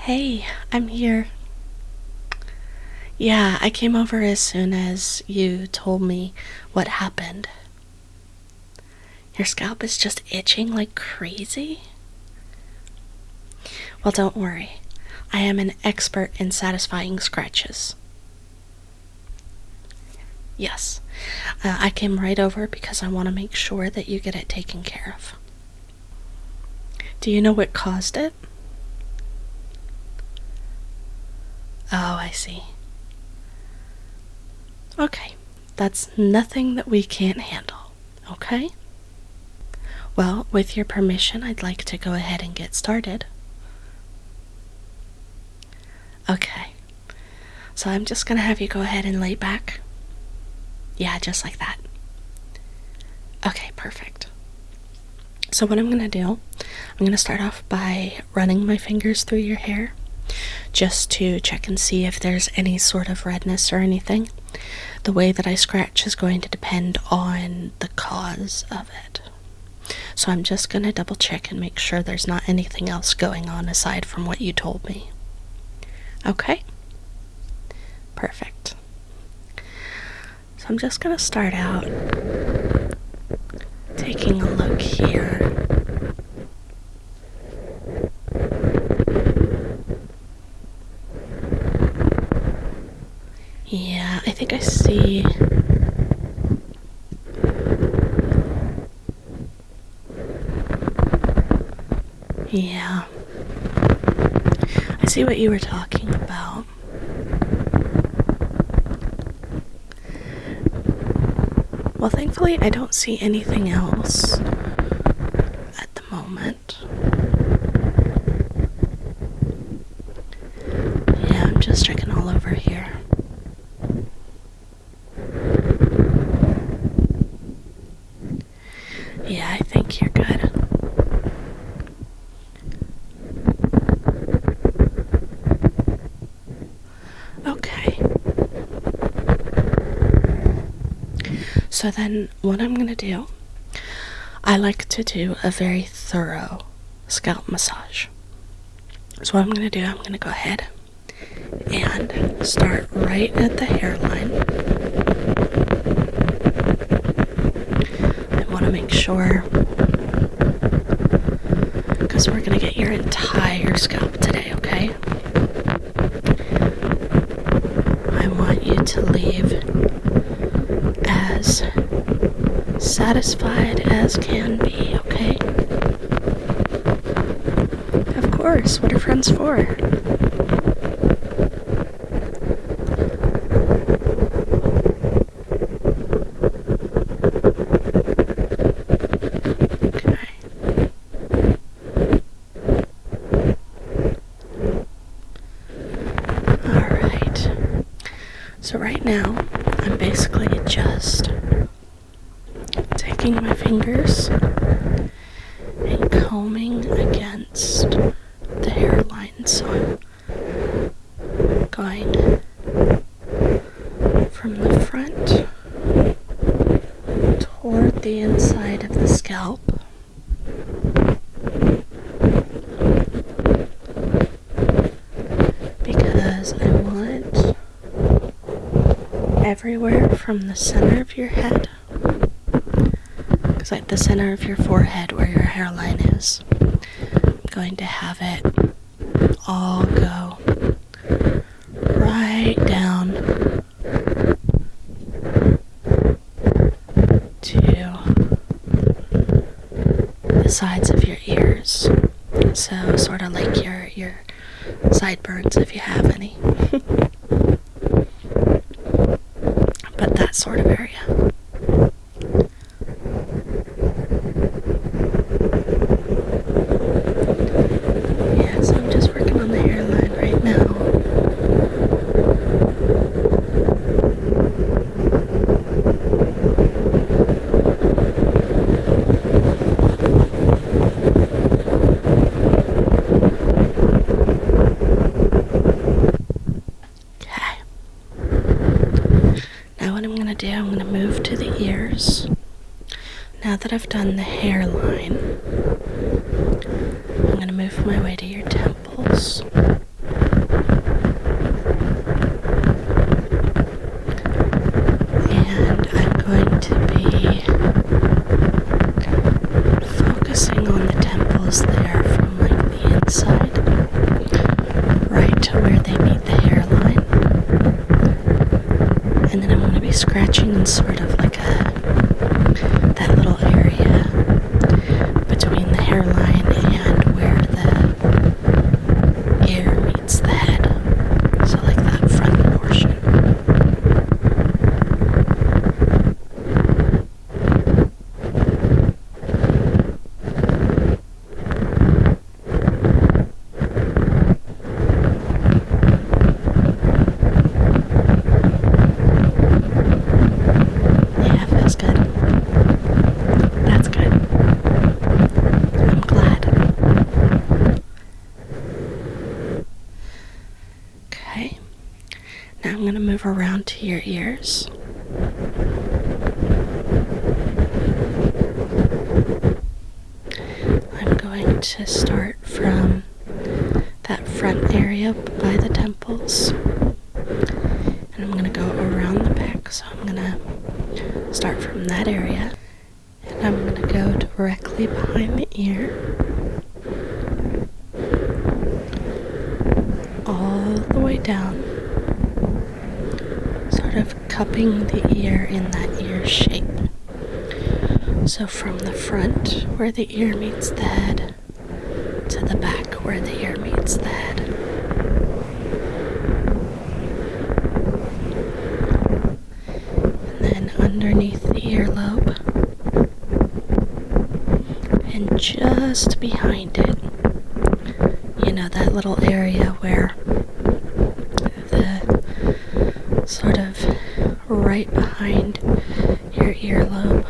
Hey, I'm here. Yeah, I came over as soon as you told me what happened. Your scalp is just itching like crazy? Well, don't worry. I am an expert in satisfying scratches. Yes, I came right over because I want to make sure that you get it taken care of. Do you know what caused it? Oh, I see. Okay, that's nothing that we can't handle, okay? Well, with your permission, I'd like to go ahead and get started. Okay, so I'm just gonna have you go ahead and lay back. Yeah, just like that. Okay, perfect. So what I'm gonna do, I'm gonna start off by running my fingers through your hair just to check and see if there's any sort of redness or anything. The way that I scratch is going to depend on the cause of it. So I'm just gonna double check and make sure there's not anything else going on aside from what you told me. Okay? Perfect. So I'm just gonna start out taking a look here. Yeah, I think I see. Yeah. I see what you were talking about. Well, thankfully, I don't see anything else at the moment. Yeah, I'm just checking all over here. Yeah, I think you're good. Okay. So then, what I'm gonna do, I like to do a very thorough scalp massage. So what I'm gonna do, I'm gonna go ahead and start right at the hairline. I want to make sure, because we're gonna get your entire scalp today, okay? I want you to leave as satisfied as can be, okay? Of course, what are friends for? Okay. Alright. So right now, I'm basically just taking my fingers and combing against the hairline. So I'm going from the front toward the inside of the scalp. Because I want everywhere from the center of your head, because like the center of your forehead where your hairline is, I'm going to have it all go right down to the sides of your ears. So sort of like your sideburns if you have any. But that sort of area. Yeah, so I'm just working on the hairline right now. Okay. Now what I'm going to do, I'm going to move to the ears. Now that I've done the hairline, I'm going to move my way to your temples. where they meet the hairline. And then I'm going to be scratching in sort of like that little area between the hairline and where the ear meets the head. So like that front portion. Yeah, it feels good. That's good. I'm glad. Okay. Now I'm going to move around to your ears. I'm going to start from that front area by the temples. And I'm going to go around the back. So I'm going to start from that area. And I'm going to go directly behind the ear. All the way down. Sort of cupping the ear in that ear shape. So from the front where the ear meets the head to the back where the ear meets the head. And then underneath the earlobe and just behind it, you know, that little area where the sort of right behind your earlobe.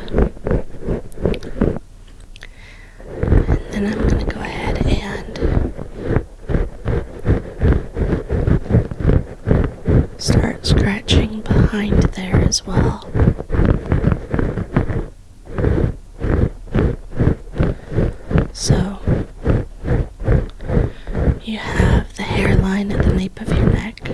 And then I'm going to go ahead and start scratching behind there as well. So you have the hairline at the nape of your neck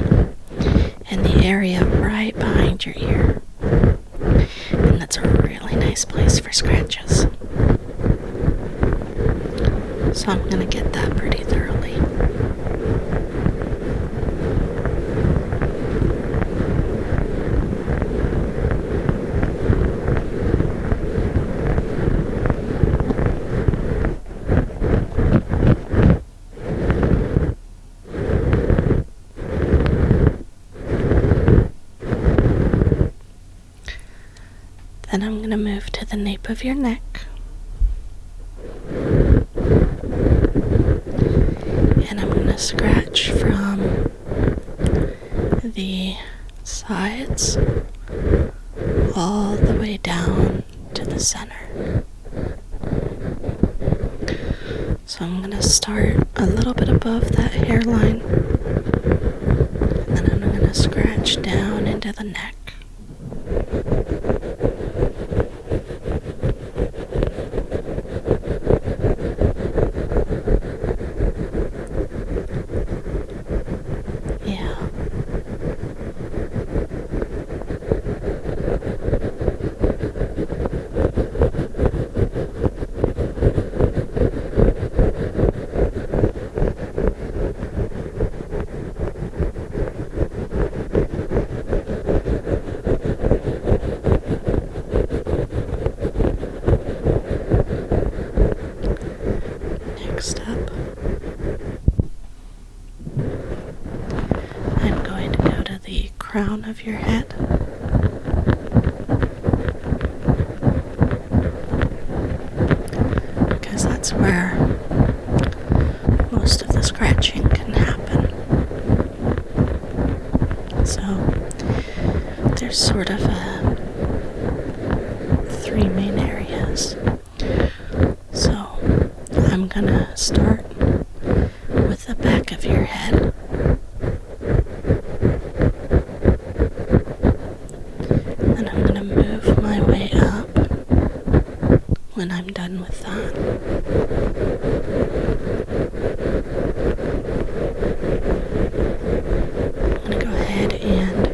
and the area right behind your ear. And that's a really nice place for scratches. So I'm going to get that pretty thoroughly. Then I'm going to move to the nape of your neck. And I'm going to scratch from the sides all the way down to the center. So I'm going to start a little bit above that hairline. And then I'm going to scratch down into the neck. Next up, I'm going to go to the crown of your head. Because that's where most of the scratching can happen. So there's sort of three main areas. So I'm gonna start with the back of your head. And I'm gonna move my way up when I'm done with that. I'm gonna go ahead and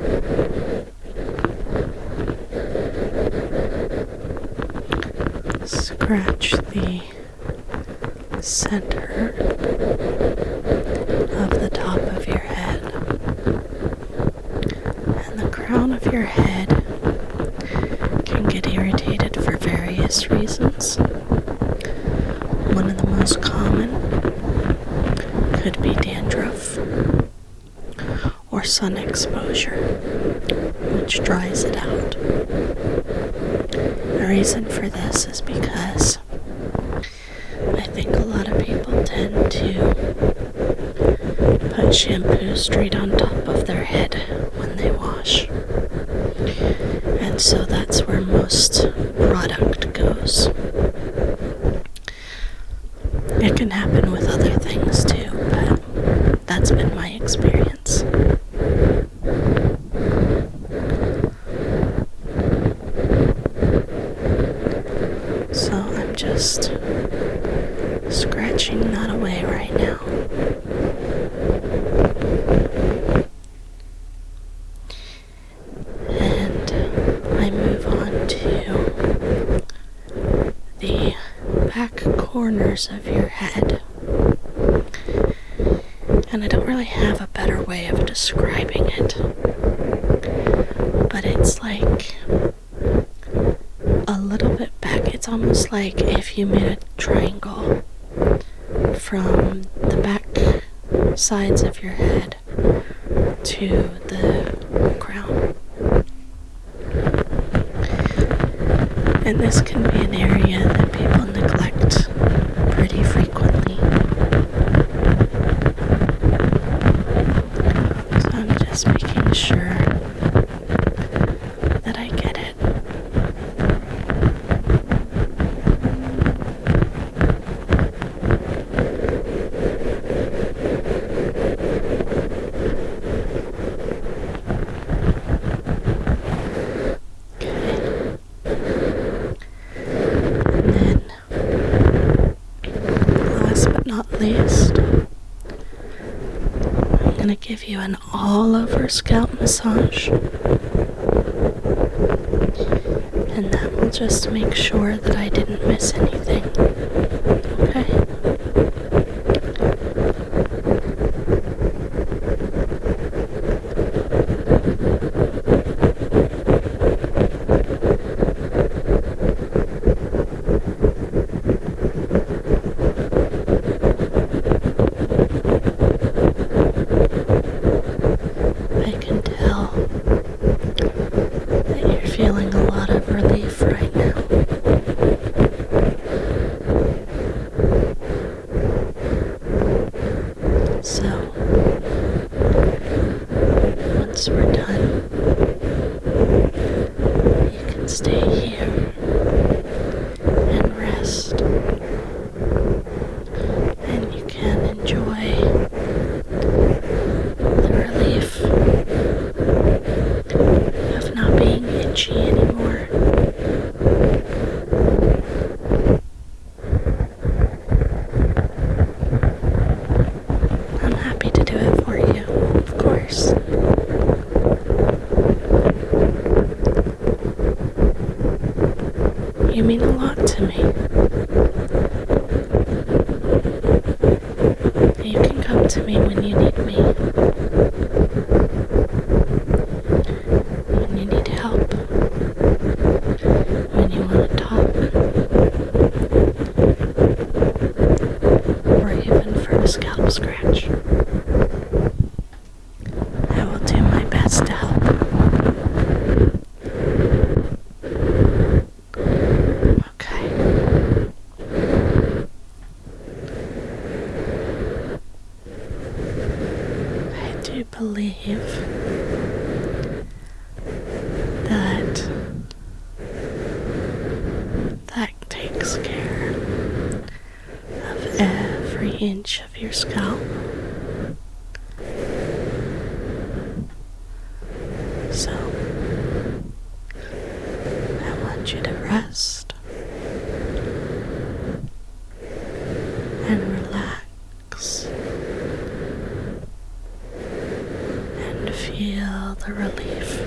scratch the center of the top of your head. your head can get irritated for various reasons. One of the most common could be dandruff or sun exposure, which dries it out. The reason for this is because I think a lot of people tend to put shampoo straight on top of their head when they wash. And so that's where most product goes. It can happen with other things too, but that's been my experience. So I'm just scratching that away right now. And I move on to the back corners of your head. And I don't really have a better way of describing it, but it's like a little bit back. It's almost like if you made a triangle from the back sides of your head to the crown. And this can be an area that people neglect pretty frequently. So I'm just making sure that I get it. Not least, I'm going to give you an all-over scalp massage, and that will just make sure that I didn't miss anything. Okay? Feeling a lot of relief right now. So, once we're done, you can stay here and rest, and you can enjoy the relief of not being itchy anymore. I'm happy to do it for you, of course. You mean a lot to me. You can come to me when you need me. When you need help. When you want to talk. Or even for a scalp scratch. I will do my best to help. Okay. I do believe that takes care of every inch of your scalp. So, I want you to rest and relax and feel the relief.